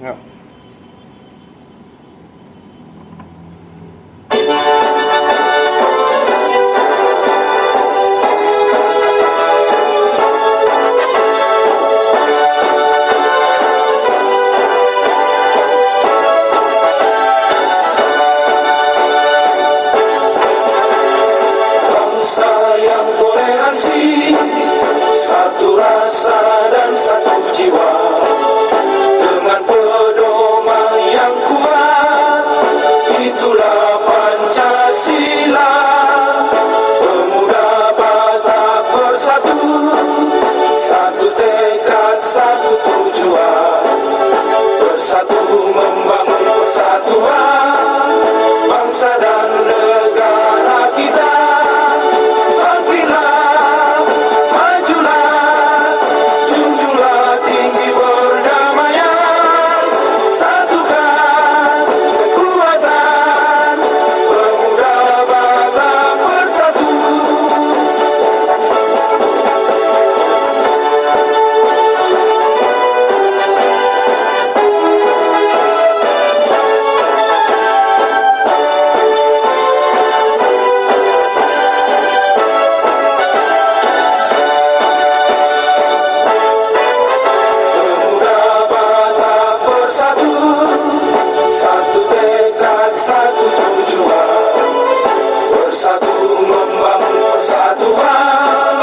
Nggak. Bangsa yang toleransi, satu rasa dan satu jiwa, dengan pedoman yang kuat, itulah Pancasila. Pemuda Batak bersatu, satu tekad, satu tujuan, bersatu membangun persatuan bangsa dan negara kita. Bangkitlah, majulah, junjunglah tinggi perdamaian, satukan kekuatan pemuda Batak bersatu. Pemuda Batak bersatu, satu tekad, satu tujuan, bersatu membangun persatuan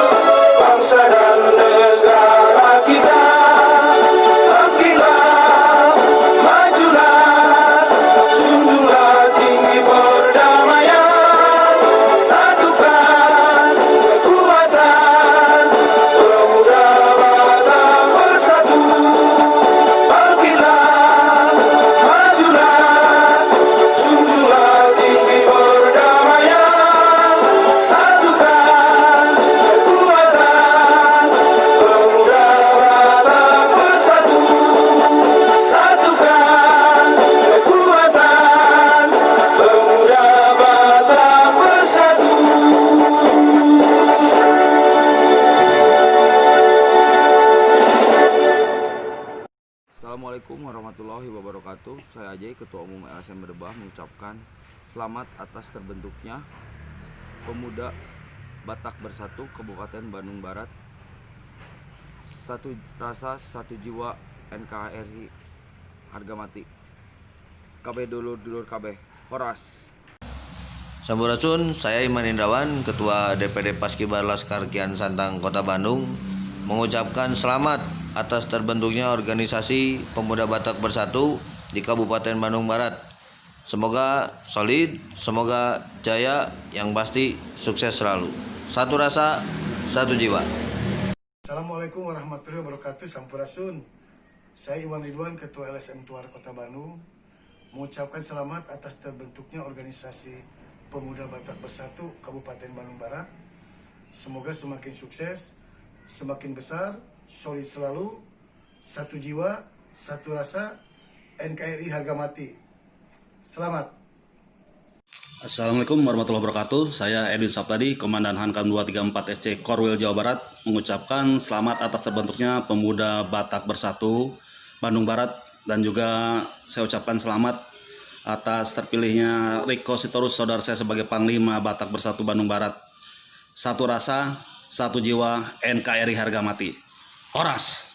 bangsa dan negara kita. Bangkitlah, majulah, junjunglah tinggi perdamaian, satukan kekuatan pemuda Batak bersatu. Bangkitlah, majulah, junjunglah tinggi perdamaian, satukan kekuatan pemuda Batak bersatu. Satukan kekuatan pemuda Batak bersatu. Assalamualaikum warahmatullahi wabarakatuh. Saya Ajay, Ketua Umum LSM Berdebah, mengucapkan selamat atas terbentuknya Pemuda Batak Bersatu Kabupaten Bandung Barat. Satu rasa, satu jiwa, NKRI harga mati. KB dulur-dulur KB. Horas. Sampurasun, saya Iman Indrawan, Ketua DPD Paskibar Laskar Kian Santang Kota Bandung, mengucapkan selamat atas terbentuknya organisasi Pemuda Batak Bersatu di Kabupaten Bandung Barat. Semoga solid, semoga jaya, yang pasti sukses selalu. Satu rasa, satu jiwa. Assalamualaikum warahmatullahi wabarakatuh. Sampurasun. Saya Iwan Ridwan, Ketua LSM Tuar Kota Bandung, mengucapkan selamat atas terbentuknya organisasi Pemuda Batak Bersatu Kabupaten Bandung Barat. Semoga semakin sukses, semakin besar, solid selalu, satu jiwa, satu rasa, NKRI harga mati. Selamat. Assalamualaikum warahmatullahi wabarakatuh. Saya Edwin Saptadi, Komandan Hankam 234 SC Korwil Jawa Barat, mengucapkan selamat atas terbentuknya Pemuda Batak Bersatu Bandung Barat, dan juga saya ucapkan selamat atas terpilihnya Riko Sitorus, saudara saya, sebagai Panglima Batak Bersatu Bandung Barat. Satu rasa, satu jiwa, NKRI harga mati. Horas.